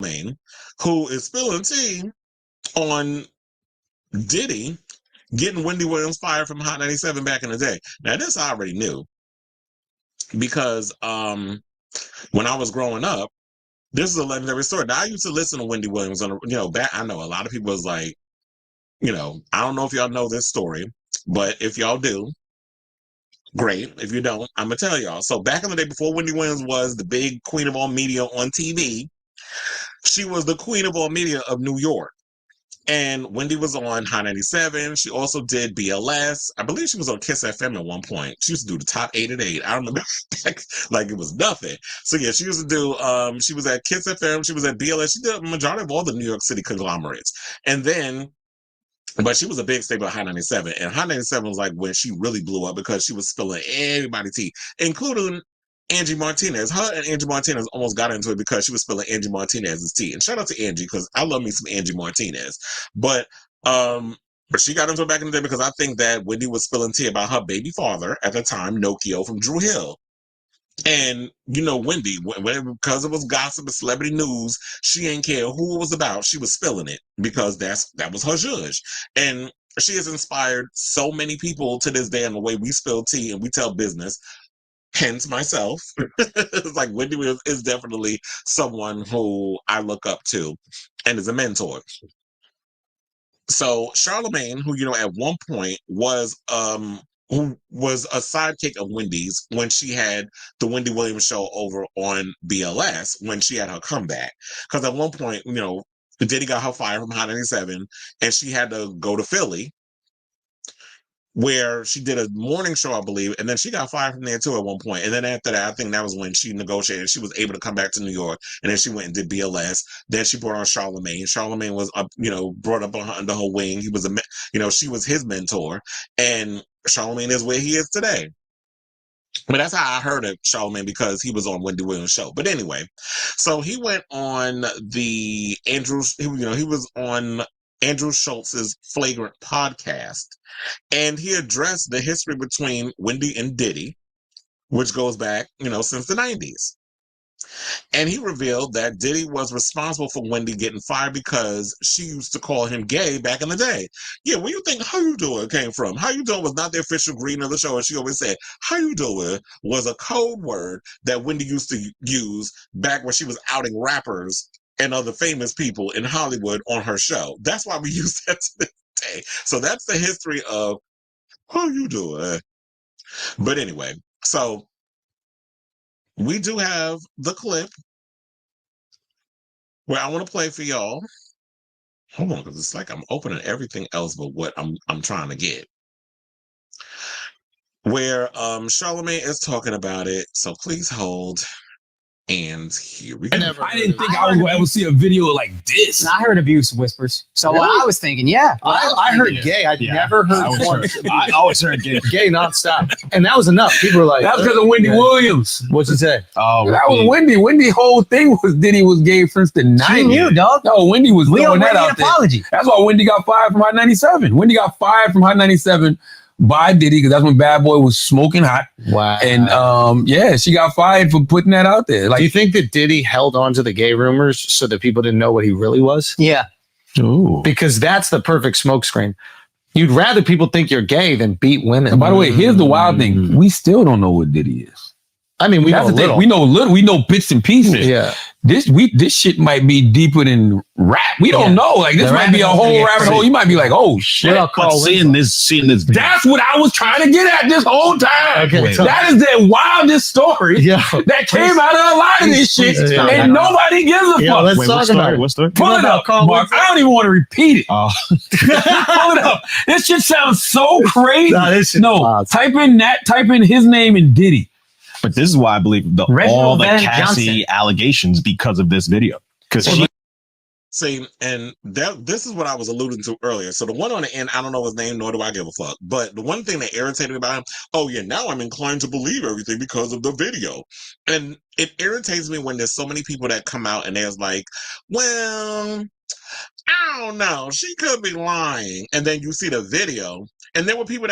Charlamagne, who is spilling tea on Diddy getting Wendy Williams fired from Hot 97 back in the day. Now, this I already knew because when I was growing up, this is a legendary story. Now, I used to listen to Wendy Williams on, back. I know a lot of people was like, I don't know if y'all know this story, but if y'all do, great. If you don't, I'm gonna tell y'all. So back in the day, before Wendy Williams was the big queen of all media on TV, she was the queen of all media of New York. And Wendy was on Hot 97. She also did BLS. I believe she was on Kiss FM at one point. She used to do the top 8 at 8. I remember like it was nothing. So yeah, she used to do, she was at Kiss FM. She was at BLS. She did a majority of all the New York City conglomerates. And then, but she was a big staple at Hot 97. And Hot 97 was like when she really blew up because she was spilling everybody's tea, including Angie Martinez. Her and Angie Martinez almost got into it because she was spilling Angie Martinez's tea. And shout out to Angie because I love me some Angie Martinez. But she got into it back in the day because I think that Wendy was spilling tea about her baby father at the time, Nokio from Drew Hill. And Wendy, because it was gossip and celebrity news, she ain't care who it was about. She was spilling it because that was her judge. And she has inspired so many people to this day in the way we spill tea and we tell business. Hence myself. It's like Wendy is definitely someone who I look up to and is a mentor. So Charlamagne, who at one point was who was a sidekick of Wendy's when she had the Wendy Williams show over on BLS when she had her comeback. Because at one point, Diddy got her fired from Hot 97 and she had to go to Philly where she did a morning show, I believe, and then she got fired from there too at one point. And then after that, I think that was when she negotiated. She was able to come back to New York, and then she went and did BLS. Then she brought on Charlamagne. Charlamagne was up, brought up under her wing. He was she was his mentor, and Charlamagne is where he is today. But that's how I heard of Charlamagne because he was on Wendy Williams' show. But anyway, so he went on the he was on Andrew Schultz's Flagrant podcast, and he addressed the history between Wendy and Diddy, which goes back, since the 90s. And he revealed that Diddy was responsible for Wendy getting fired because she used to call him gay back in the day. Yeah, where you think "how you doing" came from? "How you doing" was not the official greeting of the show, and she always said "how you doing" was a code word that Wendy used to use back when she was outing rappers and other famous people in Hollywood on her show. That's why we use that to this day. So that's the history of "how you doing." But anyway, so we do have the clip where I want to play for y'all. Hold on, because it's like I'm opening everything else but what I'm trying to get. Where Charlamagne is talking about it. So please hold. And here we go. I didn't think I would ever see a video like this. I heard abuse whispers. So really? I was thinking, yeah. I heard gay. I'd never heard I always heard gay. Gay nonstop. And that was enough. People were like, that's because of Wendy Williams. What'd you say? Oh, that was Wendy. Wendy's whole thing was Diddy was gay since the 90s. She knew, dog. No, Wendy was throwing that out there. Apology. That's why Wendy got fired from Hot 97. Wendy got fired from Hot 97 by Diddy because that's when Bad Boy was smoking hot. Wow. And she got fired for putting that out there. Like, do you think that Diddy held on to the gay rumors so that people didn't know what he really was? Yeah. Ooh. Because that's the perfect smokescreen. You'd rather people think you're gay than beat women. And by the way, here's the wild thing. We still don't know what Diddy is. I mean, we know a little. We know little. We know bits and pieces. Yeah. This shit might be deeper than rap. We don't know. Like this might be a whole rabbit hole. You might be like, oh shit. Seeing this. That's what I was trying to get at this whole time. Okay, that is the wildest story that came out of a lot of this shit, and nobody gives a fuck. Let's talk about it. What story? Pull it up, Mark. I don't even want to repeat it. Pull it up. This shit sounds so crazy. Type in his name and Diddy. But this is why I believe all the Cassie allegations because of this video. Because see, and this is what I was alluding to earlier. So the one on the end, I don't know his name, nor do I give a fuck. But the one thing that irritated me about him, oh yeah, now I'm inclined to believe everything because of the video. And it irritates me when there's so many people that come out and there's like, well, I don't know, she could be lying. And then you see the video, and there were people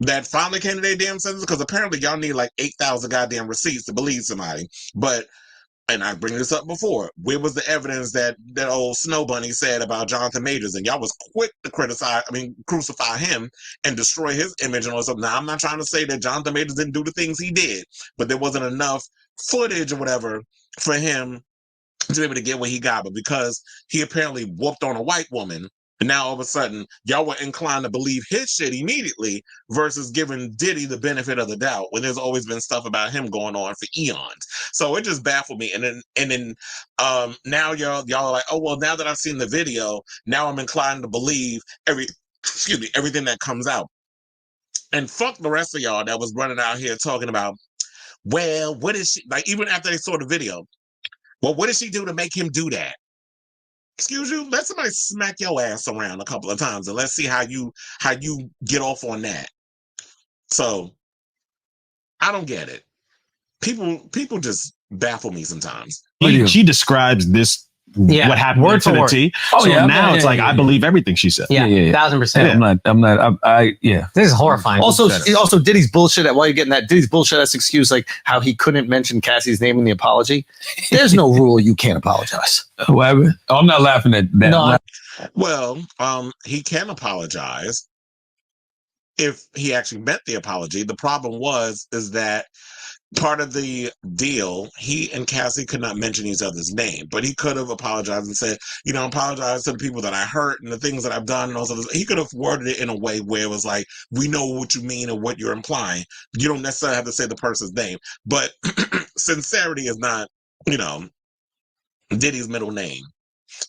that finally came to their damn senses because apparently y'all need like 8,000 goddamn receipts to believe somebody. But and I bring this up before, where was the evidence that old Snow Bunny said about Jonathan Majors? And y'all was quick to crucify him and destroy his image and all stuff. Now, I'm not trying to say that Jonathan Majors didn't do the things he did, but there wasn't enough footage or whatever for him to be able to get what he got. But because he apparently whooped on a white woman, and now all of a sudden y'all were inclined to believe his shit immediately versus giving Diddy the benefit of the doubt when there's always been stuff about him going on for eons. So it just baffled me. And then now y'all are like, oh well, now that I've seen the video, now I'm inclined to believe everything that comes out. And fuck the rest of y'all that was running out here talking about, well, what is she like? Even after they saw the video, well, what did she do to make him do that? Excuse you? Let somebody smack your ass around a couple of times and let's see how you get off on that. So I don't get it. People just baffle me sometimes. She describes this what happened word to the T. Oh, so now it's like I believe everything she said. Yeah, 1000%. I'm not. This is horrifying. Also Diddy's bullshit. While you're getting that, Diddy's bullshit ass excuse, like how he couldn't mention Cassie's name in the apology. There's no rule you can't apologize. Whatever. I'm not laughing at that. No. Well, he can apologize if he actually meant the apology. The problem is that part of the deal, he and Cassie could not mention each other's name, but he could have apologized and said, apologize to the people that I hurt and the things that I've done and all of this. He could have worded it in a way where it was like, we know what you mean and what you're implying. You don't necessarily have to say the person's name, but sincerity is not, Diddy's middle name.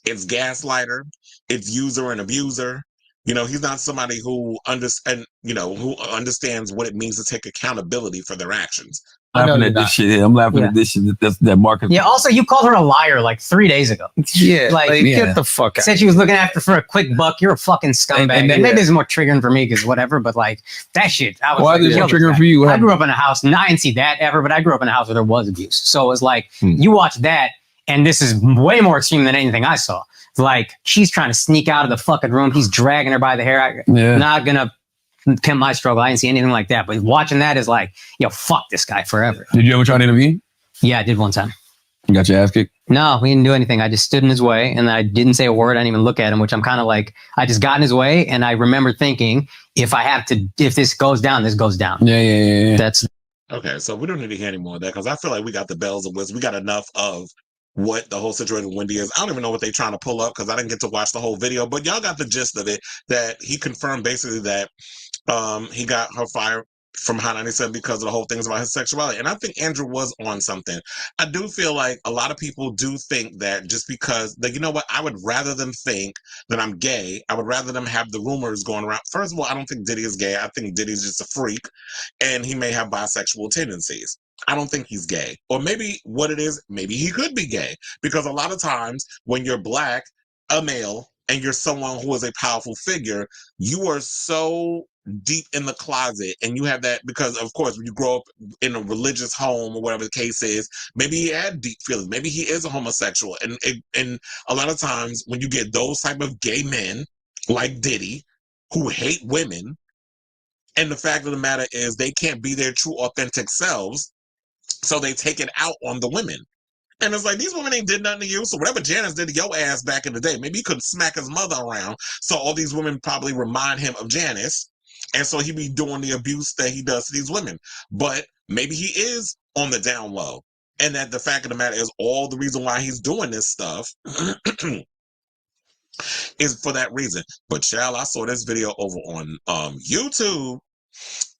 It's gaslighter, it's user and abuser. He's not somebody who understands what it means to take accountability for their actions. I'm laughing at this shit. I'm laughing at this shit. That Marcus. Yeah. Also, you called her a liar like 3 days ago. Yeah. Get the fuck out. Said she was looking after for a quick buck. You're a fucking scumbag. And maybe it's more triggering for me because whatever. But like that shit. Why is it more triggering for you? I grew up in a house. I didn't see that ever, but I grew up in a house where there was abuse. So it was like you watch that, and this is way more extreme than anything I saw. Like she's trying to sneak out of the fucking room. He's dragging her by the hair. Not gonna pimp my struggle. I didn't see anything like that. But watching that is like, fuck this guy forever. Did you ever try to intervene? Yeah, I did one time. You got your ass kicked? No, we didn't do anything. I just stood in his way and I didn't say a word. I didn't even look at him, which I'm kind of like, I just got in his way. And I remember thinking, if this goes down, this goes down. Yeah. That's okay. So we don't need to hear any more of that because I feel like we got the bells and whistles. We got enough of what the whole situation with Wendy is. I don't even know what they're trying to pull up because I didn't get to watch the whole video, but y'all got the gist of it, that he confirmed basically that he got her fired from Hot 97 because of the whole things about his sexuality. And I think Andrew was on something. I do feel like a lot of people do think that just because, I would rather them think that I'm gay. I would rather them have the rumors going around. First of all, I don't think Diddy is gay. I think Diddy's just a freak and he may have bisexual tendencies. I don't think he's gay. Or maybe what it is, maybe he could be gay. Because a lot of times when you're black, a male, and you're someone who is a powerful figure, you are so deep in the closet and you have that because, of course, when you grow up in a religious home or whatever the case is, maybe he had deep feelings. Maybe he is a homosexual. And a lot of times when you get those type of gay men like Diddy who hate women, and the fact of the matter is they can't be their true authentic selves, so they take it out on the women. And it's like, these women ain't did nothing to you. So whatever Janice did to your ass back in the day, maybe he could smack his mother around. So all these women probably remind him of Janice. And so he be doing the abuse that he does to these women. But maybe he is on the down low. And that the fact of the matter is all the reason why he's doing this stuff is for that reason. But child, I saw this video over on YouTube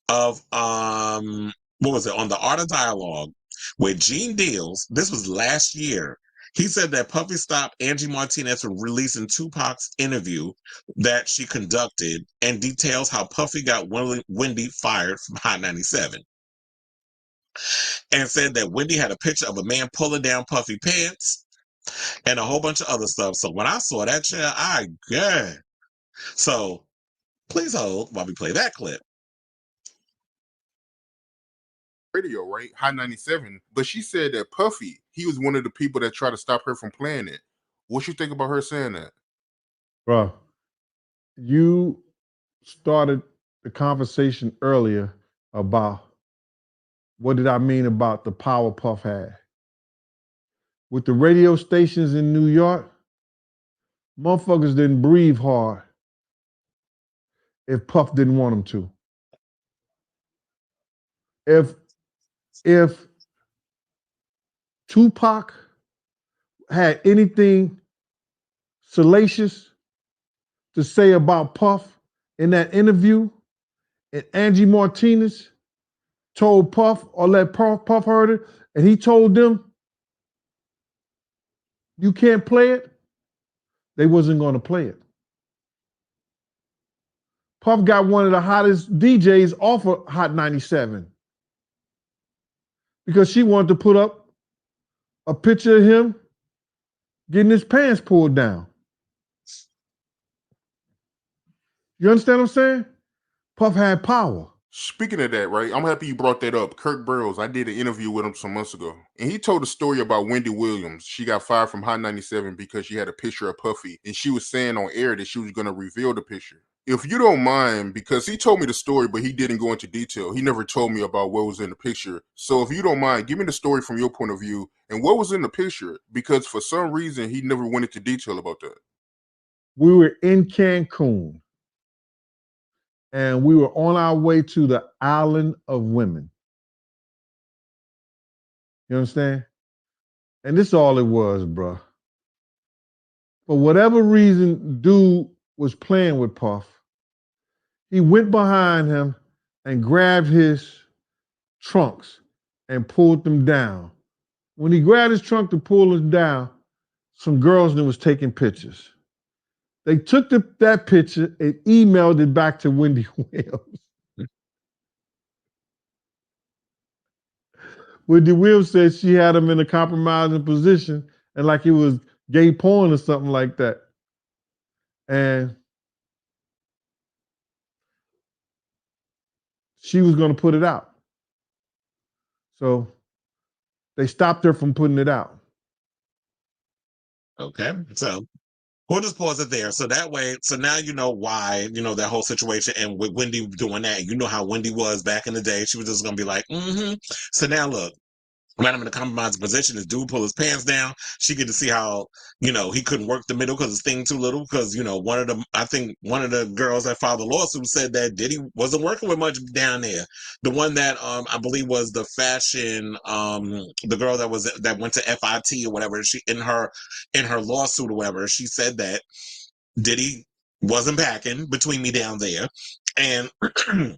of what was it, on the Art of Dialogue, where Gene Deals, this was last year, he said that Puffy stopped Angie Martinez from releasing Tupac's interview that she conducted and details how Puffy got Wendy fired from Hot 97. And said that Wendy had a picture of a man pulling down Puffy pants and a whole bunch of other stuff. So when I saw that, So please hold while we play that clip. Radio, right? High 97. But she said that Puffy, he was one of the people that tried to stop her from playing it. What you think about her saying that? Bro, you started the conversation earlier about what did I mean about the power Puff had. with the radio stations in New York, motherfuckers didn't breathe hard if Puff didn't want them to. If Tupac had anything salacious to say about Puff in that interview, and Angie Martinez told Puff or let Puff heard it, and he told them, you can't play it, they wasn't going to play it. Puff got one of the hottest DJs off of Hot 97 because she wanted to put up a picture of him getting his pants pulled down. You understand what I'm saying? Puff had power. Speaking of that, right, I'm happy you brought that up. Kirk Burrows, I did an interview with him some months ago, and he told a story about Wendy Williams. She got fired from Hot 97 because she had a picture of Puffy, and she was saying on air that she was going to reveal the picture. If you don't mind, because he told me the story, but he didn't go into detail. He never told me about what was in the picture. So if you don't mind, give me the story from your point of view and what was in the picture, because for some reason, he never went into detail about that. We were in Cancun, and we were on our way to the Island of Women. You understand? And this is all it was, bro. For whatever reason, dude was playing with Puff. He went behind him and grabbed his trunks and pulled them down. When he grabbed his trunk to pull them down, some girls that was taking pictures. They took that picture and emailed it back to Wendy Williams. Wendy Williams said she had him in a compromising position and like it was gay porn or something like that. And she was going to put it out. So they stopped her from putting it out. Okay, so we'll just pause it there. So that way, so now you know why, that whole situation. And with Wendy doing that, you know how Wendy was back in the day. She was just going to be like, So now look, when I'm in a compromising position, this dude pull his pants down. She get to see how, he couldn't work the middle because his thing too little. Because, one of the girls that filed the lawsuit said that Diddy wasn't working with much down there. The one that I believe was the fashion, the girl that went to FIT or whatever. She in her lawsuit or whatever, she said that Diddy wasn't packing between me down there, and and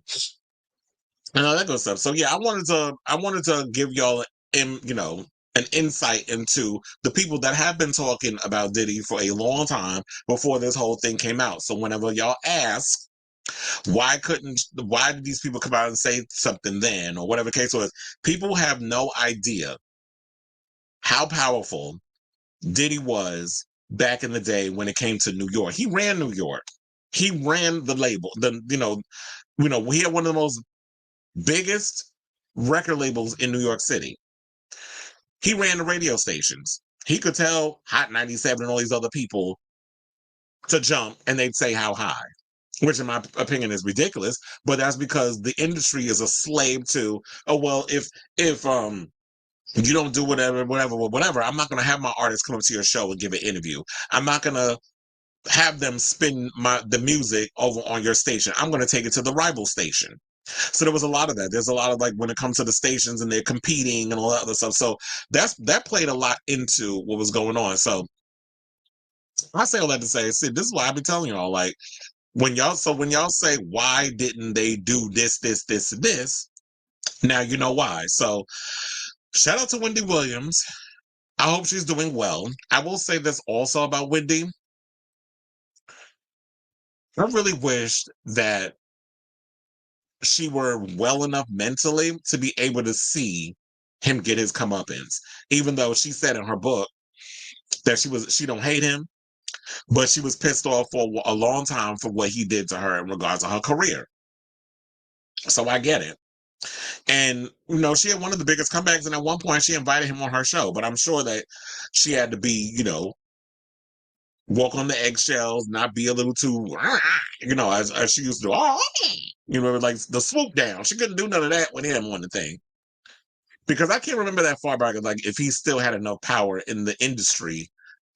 all that good stuff. So yeah, I wanted to give y'all an insight into the people that have been talking about Diddy for a long time before this whole thing came out. So whenever y'all ask, why did these people come out and say something then, or whatever the case was, people have no idea how powerful Diddy was back in the day when it came to New York. He ran New York. He ran the label. We had one of the most biggest record labels in New York City. He ran the radio stations. He could tell Hot 97 and all these other people to jump, and they'd say how high, which in my opinion is ridiculous. But that's because the industry is a slave to, if you don't do whatever, I'm not going to have my artists come up to your show and give an interview. I'm not going to have them spin the music over on your station. I'm going to take it to the rival station. So there was a lot of that. There's a lot of when it comes to the stations and they're competing and all that other stuff. So that played a lot into what was going on. So I say all that to say, see, this is why I be telling y'all, when y'all say, why didn't they do this, now you know why. So shout out to Wendy Williams. I hope she's doing well. I will say this also about Wendy. I really wished that she were well enough mentally to be able to see him get his comeuppance. Even though she said in her book that she don't hate him, but she was pissed off for a long time for what he did to her in regards to her career. So I get it. And, she had one of the biggest comebacks, and at one point she invited him on her show, but I'm sure that she had to be, walk on the eggshells, not be a little too, as she used to do, like the swoop down. She couldn't do none of that with him on the thing. because I can't remember that far back, like if he still had enough power in the industry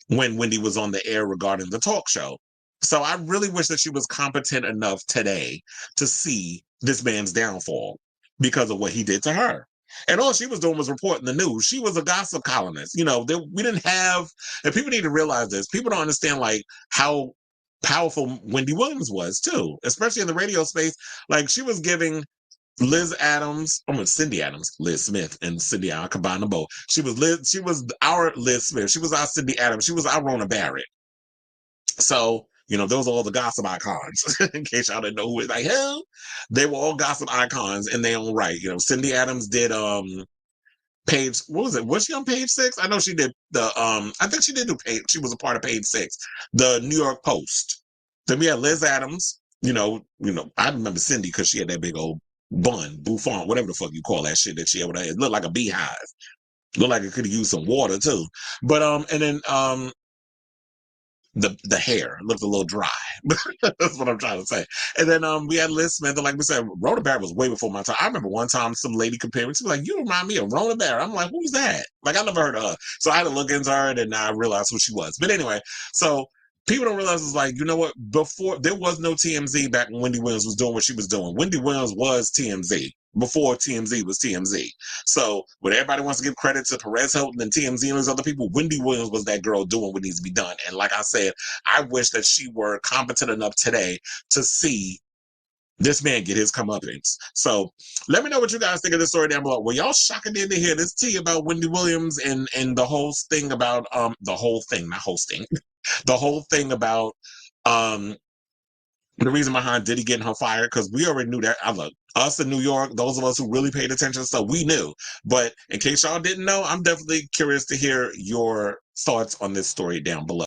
when Wendy was on the air regarding the talk show. So I really wish that she was competent enough today to see this man's downfall because of what he did to her. And all she was doing was reporting the news. She was a gossip columnist. You know, we didn't have, and people need to realize this. People don't understand like how powerful Wendy Williams was too, especially in the radio space. Like she was giving Liz Adams, Cindy Adams, Liz Smith, and Cindy. I combined them both. She was our Liz Smith. She was our Cindy Adams. She was our Rona Barrett. So, you know, those are all the gossip icons. In case y'all didn't know who it like, hell, they were all gossip icons in their own right. You know, Cindy Adams did page, what was it? Was she on page 6? I know she did the I think she did do page, she was a part of page 6, the New York Post. Then we had Liz Adams, you know, I remember Cindy because she had that big old bun, bouffant, whatever the fuck you call that shit that she had with her. It looked like a beehive. Looked like it could have used some water too. But and then the hair looked a little dry. That's what I'm trying to say. And then we had Liz Smith, and like we said, Rhoda Barrett was way before my time. I remember one time some lady compared me. She was like, "You remind me of Rhoda Barrett." I'm like, "Who's that?" Like I never heard of her. So I had to look into her, and then I realized who she was. But anyway, so people don't realize it's like, you know what? Before there was no TMZ back when Wendy Williams was doing what she was doing. Wendy Williams was TMZ before TMZ was TMZ. So when everybody wants to give credit to Perez Hilton and TMZ and those other people, Wendy Williams was that girl doing what needs to be done. And like I said, I wish that she were competent enough today to see this man get his comeuppance. So let me know what you guys think of this story down below. Were y'all shocked to hear this tea about Wendy Williams and the whole thing about the whole thing, not hosting, the whole thing about the reason behind Diddy getting her fired? Because we already knew that. I look, us in New York, those of us who really paid attention, so we knew. But in case y'all didn't know, I'm definitely curious to hear your thoughts on this story down below.